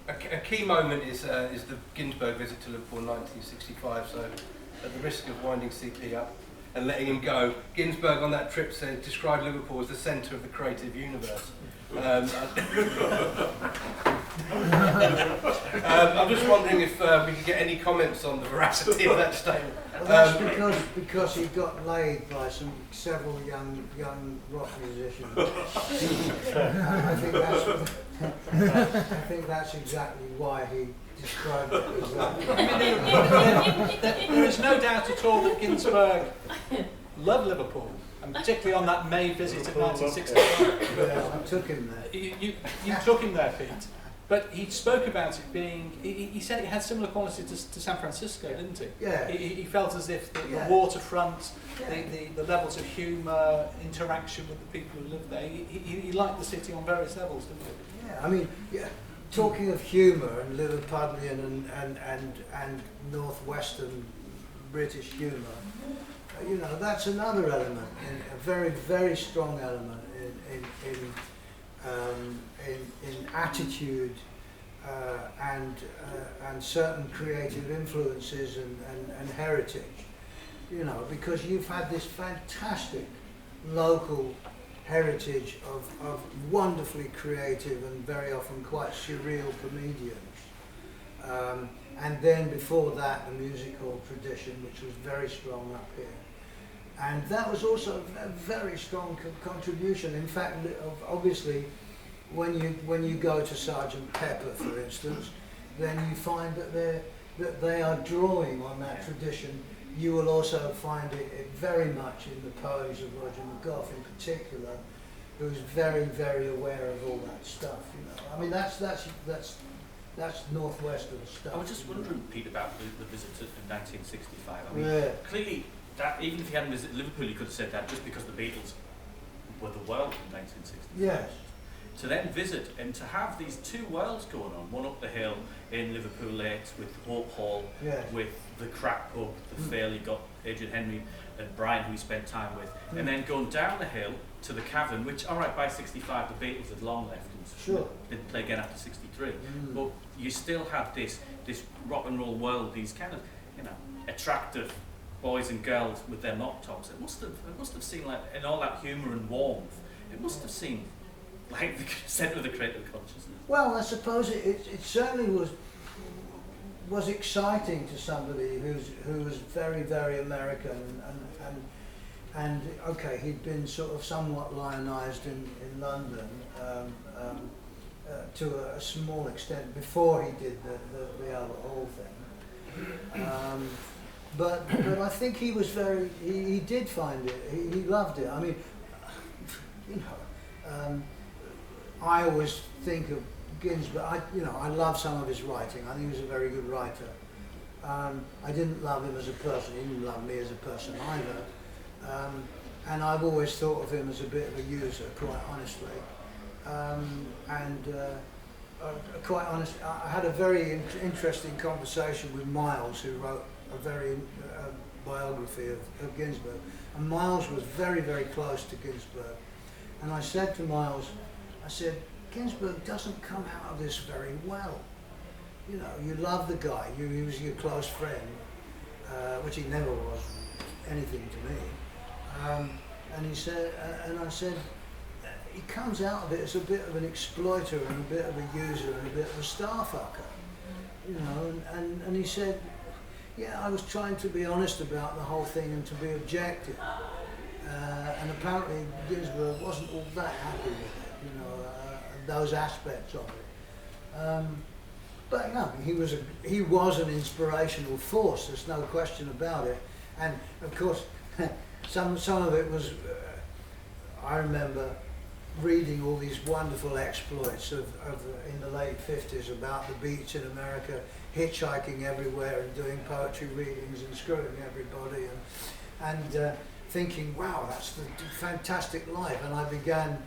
A key moment is the Ginsberg visit to Liverpool in 1965. So, at the risk of winding CP up and letting him go, Ginsberg on that trip described Liverpool as the centre of the creative universe. I'm just wondering if we could get any comments on the veracity of that statement. Well, that's because he got laid by several young rock musicians. I think that's exactly why he described it as that. There is no doubt at all that Ginsberg loved Liverpool, and particularly on that May visit of 1965. Yeah, I took him there. You took him there, Pete. But he spoke about it being, he said it had similar quality to San Francisco, didn't he? Yeah. He felt as if the waterfront, the levels of humour, interaction with the people who lived there, he liked the city on various levels, didn't he? Yeah, I mean, talking of humour and Liverpudlian and northwestern British humour, that's another element, a very, very strong element in attitude and certain creative influences and heritage, because you've had this fantastic local heritage of wonderfully creative and very often quite surreal comedians. And then before that, the music hall tradition, which was very strong up here. And that was also a very strong contribution. In fact, obviously, when you go to Sergeant Pepper, for instance, then you find that they are drawing on that tradition. You will also find it very much in the poems of Roger McGough, in particular, who's very, very aware of all that stuff. I mean, that's northwestern stuff. I was just wondering, Pete, about the visit in 1965. I mean, clearly, that even if he hadn't visited Liverpool, he could have said that just because the Beatles were the world in 1965. Yes. To then visit and to have these two worlds going on, one up the hill in Liverpool Lakes with Hope Hall, with the Crack Pub, the Fairley got Adrian Henry and Brian, who he spent time with, and then going down the hill to the Cavern, which, all right, by 65 the Beatles had long left and didn't play again after 63, but you still had this rock and roll world, these kind of attractive boys and girls with their mop tops. It must have seemed like, in all that humour and warmth, it must have seemed like the centre of the creative consciousness. Well, I suppose it certainly was exciting to somebody who was very, very American and okay, he'd been sort of somewhat lionised in London to a small extent before he did the Albert Hall thing. But I think he was he did find it, he loved it. I mean, I always think of Ginsberg, I love some of his writing. I think he was a very good writer. I didn't love him as a person, he didn't love me as a person either. And I've always thought of him as a bit of a user, quite honestly. Quite honestly, I had a very interesting conversation with Miles, who wrote a very biography of Ginsberg. And Miles was very, very close to Ginsberg. And I said to Miles, Ginsberg doesn't come out of this very well. You love the guy, he was your close friend, which he never was anything to me. And he said, and I said, he comes out of it as a bit of an exploiter and a bit of a user and a bit of a starfucker, and he said, yeah, I was trying to be honest about the whole thing and to be objective. And apparently Ginsberg wasn't all that happy with it, those aspects of it. But no, he was an inspirational force. There's no question about it. And of course, some of it was. I remember reading all these wonderful exploits of in the late 50s about the beach in America, hitchhiking everywhere and doing poetry readings and screwing everybody, and thinking, wow, that's the fantastic life. And I began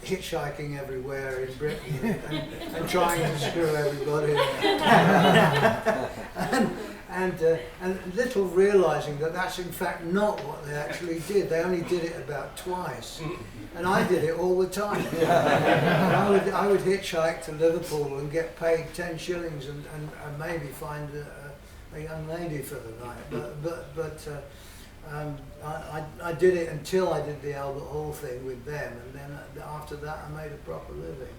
hitchhiking everywhere in Britain and trying to screw everybody. and little realising that that's in fact not what they actually did. They only did it about twice, and I did it all the time. And I would hitchhike to Liverpool and get paid 10 shillings and maybe find a young lady for the night. I did it until I did the Albert Hall thing with them, and then after that I made a proper living.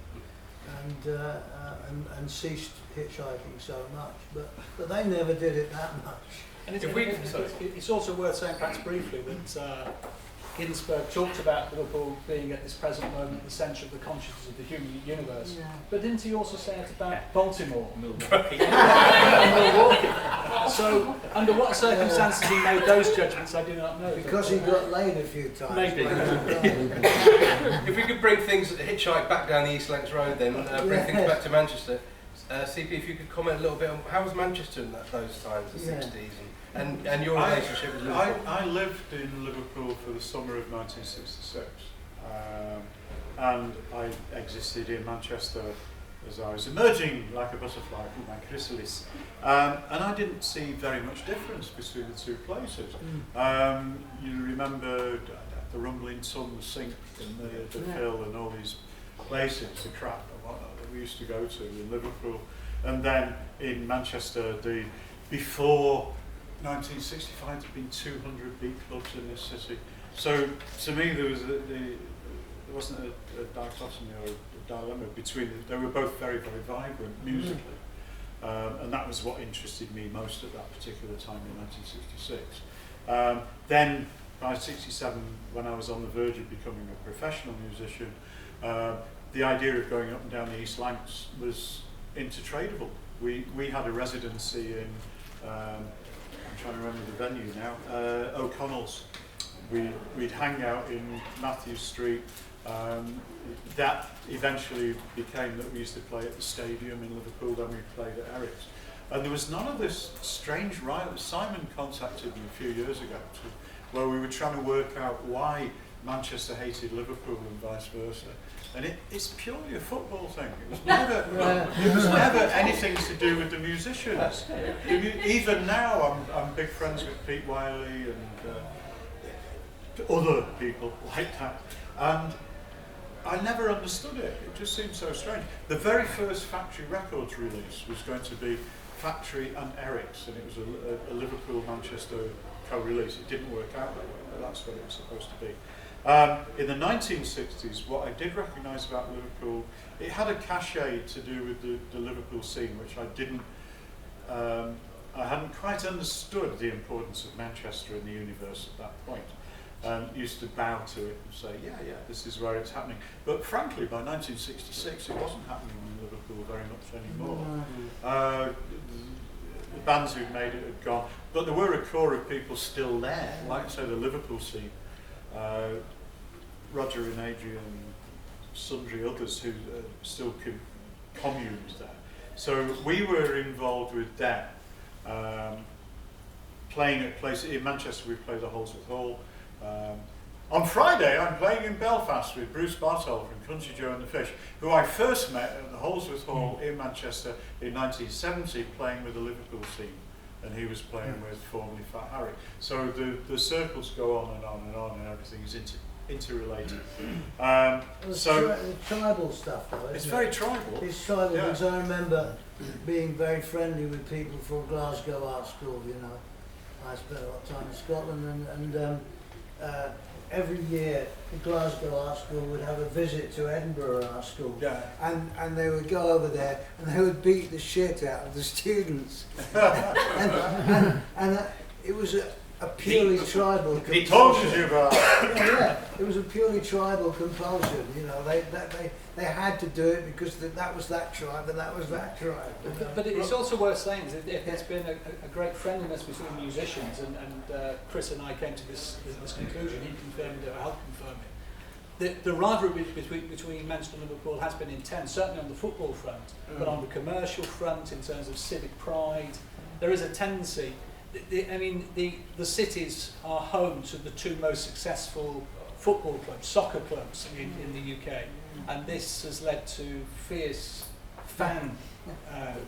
And ceased hitchhiking so much, but they never did it that much. And it's also worth saying, perhaps briefly, that Ginsberg talked about Liverpool being at this present moment the centre of the consciousness of the human universe. Yeah. But didn't he also say it about Baltimore? Milwaukee. So, under what circumstances he made those judgments, I do not know. Because he got laid a few times. Maybe. If we could bring things, hitchhike back down the East Lancs Road then, bring things back to Manchester. CP, if you could comment a little bit on how was Manchester in those times, the 60s, and your relationship with Liverpool? I lived in Liverpool for the summer of 1966, and I existed in Manchester as I was emerging like a butterfly from my chrysalis, and I didn't see very much difference between the two places. You remember the Rumbling Sun, the Sink, and the Hill, and all these places, the Crap and whatnot that we used to go to in Liverpool, and then in Manchester, before 1965 there had been 200 beat clubs in this city. So to me there wasn't a dichotomy or a dilemma between them. They were both very, very vibrant musically, and that was what interested me most at that particular time in 1966. Then by 67, when I was on the verge of becoming a professional musician, the idea of going up and down the East Lancs was intertradable. We had a residency in, I'm trying to remember the venue now, O'Connell's. We'd hang out in Matthew Street. That eventually became that we used to play at the stadium in Liverpool, then we played at Eric's. And there was none of this strange riot. Simon contacted me a few years ago where we were trying to work out why Manchester hated Liverpool and vice versa. And it's purely a football thing. It was never anything to do with the musicians. Even now, I'm big friends with Pete Wiley and other people like that. And I never understood it. It just seemed so strange. The very first Factory Records release was going to be Factory and Eric's, and it was a Liverpool-Manchester co-release. It didn't work out that way, but that's what it was supposed to be. In the 1960s, what I did recognise about Liverpool, it had a cachet to do with the Liverpool scene, which I hadn't quite understood the importance of Manchester in the universe at that point. Used to bow to it and say, yeah, this is where it's happening. But frankly, by 1966, it wasn't happening in Liverpool very much anymore. The bands who'd made it had gone, but there were a core of people still there, like say the Liverpool scene. Roger and Adrian, sundry others who still communed there. So we were involved with them, playing at places in Manchester. We played the Holsworth Hall. On Friday, I'm playing in Belfast with Bruce Bartol from Country Joe and the Fish, who I first met at the Holsworth Hall in Manchester in 1970, playing with the Liverpool scene, and he was playing with formerly Fat Harry. So the circles go on and on and on, and everything is interrelated. So tribal stuff, though. It's very tribal. It's tribal because I remember being very friendly with people from Glasgow Art School. You know, I spent a lot of time in Scotland, and every year the Glasgow Art School would have a visit to Edinburgh Art School, and they would go over there and they would beat the shit out of the students, and it was a purely tribal compulsion. He tortures you about it was a purely tribal compulsion. You know, they had to do it because that was that tribe and that was that tribe. But it's also worth saying that there's been a great friendliness between musicians, and Chris and I came to this conclusion. He confirmed it, or helped confirm it. The rivalry between Manchester and Liverpool has been intense, certainly on the football front, but on the commercial front, in terms of civic pride, there is a tendency. The cities are home to the two most successful football clubs, soccer clubs in the UK, and this has led to fierce fan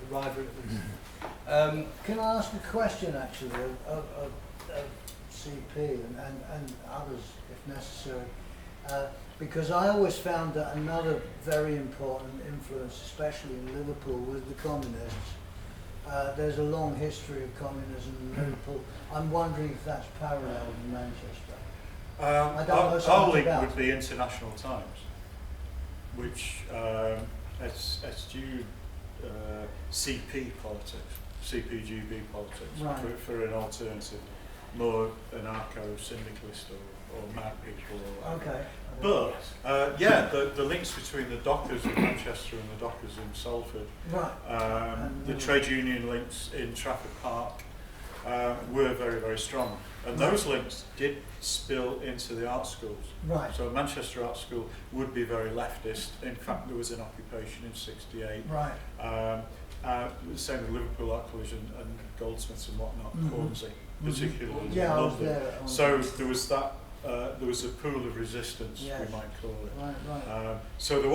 rivalry at least. Can I ask a question actually of CP and others if necessary? Because I always found that another very important influence, especially in Liverpool, was the communists. There's a long history of communism in Liverpool. I'm wondering if that's paralleled in Manchester. I don't know so our much link about would be International Times, which eschewed CP politics, CPGB politics, Right. for an alternative, more anarcho-syndicalist or mad people. Or Okay. But yeah, the links between the Dockers in Manchester and the Dockers in Salford, Right. the trade union links in Trafford Park were very, very strong. And those links did spill into the art schools. Right. So Manchester Art School would be very leftist. In fact, there was an occupation in '68. Right. Same with Liverpool Art College and Goldsmiths and whatnot, Hornsey, particularly Yeah, in I was London. there. So there was that. There was a pool of resistance, Yes. we might call it. Right. So there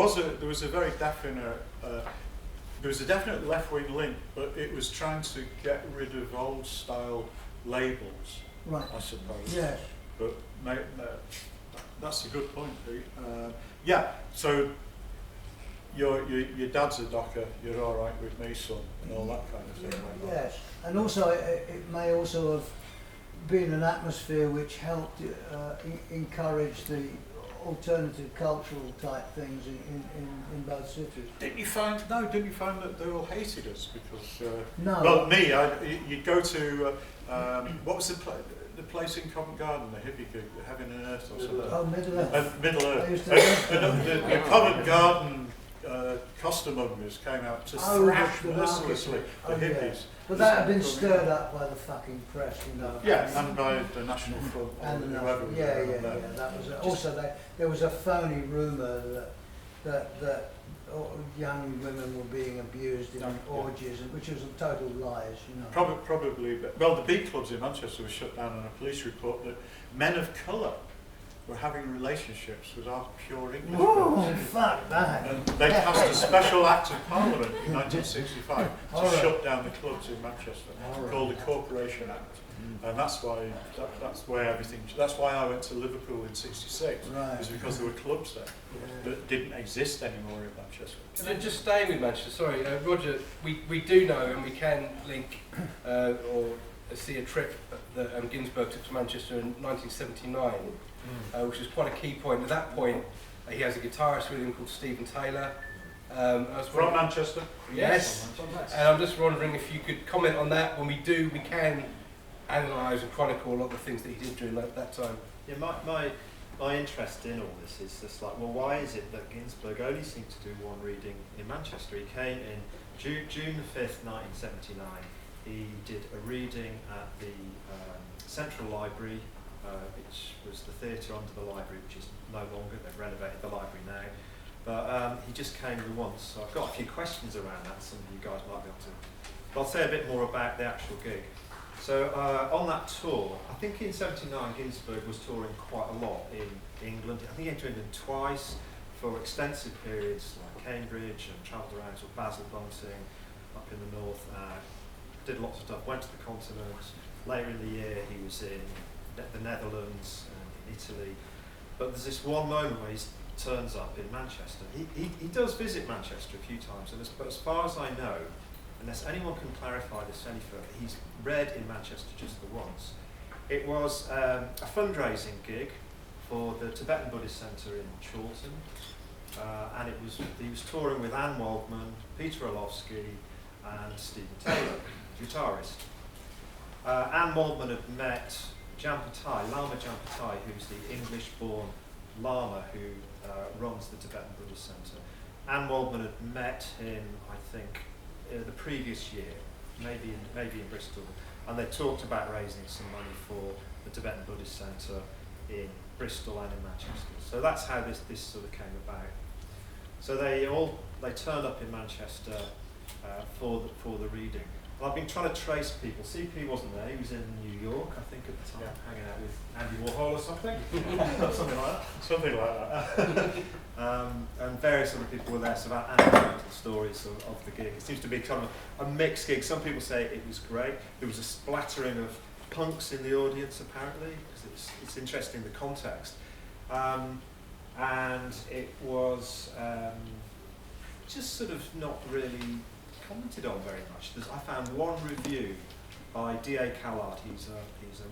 was a very definite. There was a definite left-wing link, but it was trying to get rid of old-style labels, Right. I suppose. Yes. But that's a good point, Pete. Yeah. So your dad's a docker. You're all right with me, son, and all that kind of thing. Like that. Yes. And also, it may also have been an atmosphere which helped encourage the alternative cultural type things in both cities. Didn't you find that they all hated us because? No. Well, me, you'd go to what was the place in Covent Garden, the hippie gig, Heaven and Earth or something. Oh, Middle Earth. Middle I Earth. used to live there. The Covent Garden costermongers came out to thrash the mercilessly the market. hippies. Yeah. But that had been stirred up by the fucking press, you know. Yeah, and by the National Front And whoever was yeah. around there. That was also there was a phony rumour that young women were being abused in orgies, which was a total lies, you know. Probably. Well, the beat clubs in Manchester were shut down on a police report that men of colour were having relationships with our pure English Oh, girls. fuck that. And they passed a special act of Parliament in 1965 to All right. shut down the clubs in Manchester, called the Corporation Act. And that's why that's why I went to Liverpool in '66. Right. Was because there were clubs there Yeah. that didn't exist anymore in Manchester. Can I just stay with Manchester? Sorry, Roger, we do know and we can link or see a trip that Ginsberg took to Manchester in 1979, which is quite a key point. At that point, he has a guitarist with him called Stephen Taylor. From Manchester? Yes. And I'm just wondering if you could comment on that. When we can analyse and chronicle a lot of the things that he did during that time. Yeah, my interest in all this is just like, well, why is it that Ginsberg only seemed to do one reading in Manchester? He came in June the 5th, 1979. He did a reading at the Central Library, which was the theatre under the library, which is no longer. They've renovated the library now. But he just came the once. So I've got a few questions around that. Some of you guys might be able to. But I'll say a bit more about the actual gig. So on that tour, I think in '79 Ginsberg was touring quite a lot in England. I think he came to England twice for extensive periods, like Cambridge, and travelled around to Basil Bunting, up in the north, did lots of stuff, went to the continent. Later in the year he was in the Netherlands and in Italy. But there's this one moment where he turns up in Manchester. He does visit Manchester a few times, but as far as I know, unless anyone can clarify this any further, he's read in Manchester just the once. It was a fundraising gig for the Tibetan Buddhist Centre in Chorlton, and he was touring with Anne Waldman, Peter Orlovsky, and Stephen Taylor, guitarist. Anne Waldman had met Lama Jampatai, who's the English-born Lama who runs the Tibetan Buddhist Centre. Anne Waldman had met him, I think, the previous year, maybe in Bristol, and they talked about raising some money for the Tibetan Buddhist Centre in Bristol and in Manchester. So that's how this sort of came about. So they turned up in Manchester for the reading. And I've been trying to trace people. CP wasn't there, he was in New York, I think, at the time, hanging out with Andy Warhol or something. Something like that. Something like that. And various other people were there, so about anecdotal stories of the gig. It seems to be kind of a mixed gig. Some people say it was great. There was a splattering of punks in the audience, apparently, because it's interesting, the context. And it was just sort of not really commented on very much. I found one review by D.A. Callard. He's a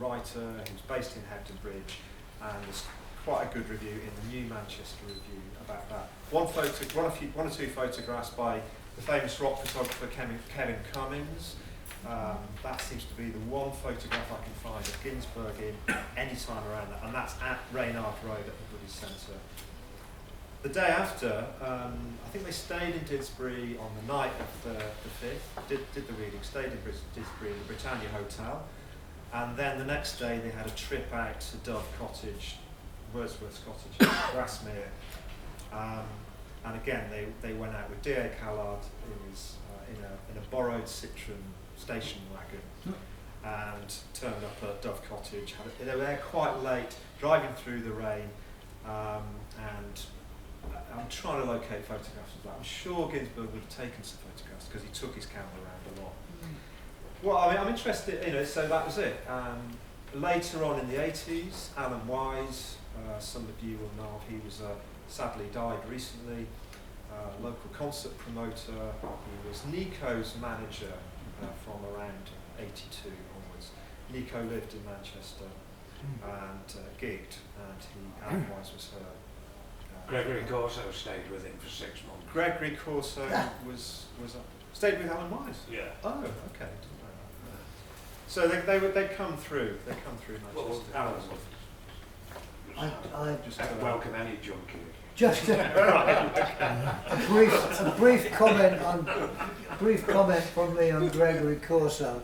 writer who's based in Hebden Bridge, and there's quite a good review in the New Manchester Review about that. One or two photographs by the famous rock photographer Kevin Cummins. That seems to be the one photograph I can find of Ginsberg in any time around that, and that's at Reynard Road at the Buddy Centre. The day after, I think they stayed in Didsbury on the night of the 5th, did the reading, stayed in Didsbury in the Britannia Hotel, and then the next day they had a trip out to Dove Cottage, Wordsworth's Cottage, Grasmere, and again they went out with D.A. Callard in a borrowed Citroen station wagon and turned up at Dove Cottage. They were there quite late, driving through the rain, and I'm trying to locate photographs of that. I'm sure Ginsberg would have taken some photographs because he took his camera around a lot. Well, I mean, I'm interested, so that was it. Later on in the 80s, Alan Wise, some of you will know, he was sadly died recently, local concert promoter. He was Nico's manager from around 82 onwards. Nico lived in Manchester and gigged, and Alan Wise was her. Gregory Corso stayed with him for 6 months. Gregory Corso was stayed with Alan Wise. Yeah. Oh, okay. Didn't know that. So they'd come through. They come through Manchester. Well, Alan would I just welcome any junkie. just a brief comment from me on Gregory Corso.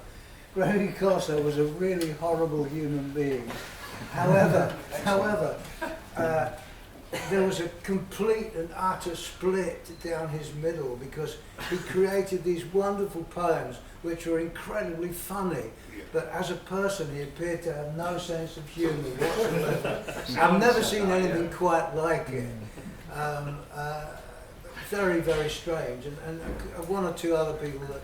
Gregory Corso was a really horrible human being. However, there was a complete and utter split down his middle because he created these wonderful poems which were incredibly funny, but as a person he appeared to have no sense of humour whatsoever. I've never seen anything quite like it. Very, very strange, and one or two other people that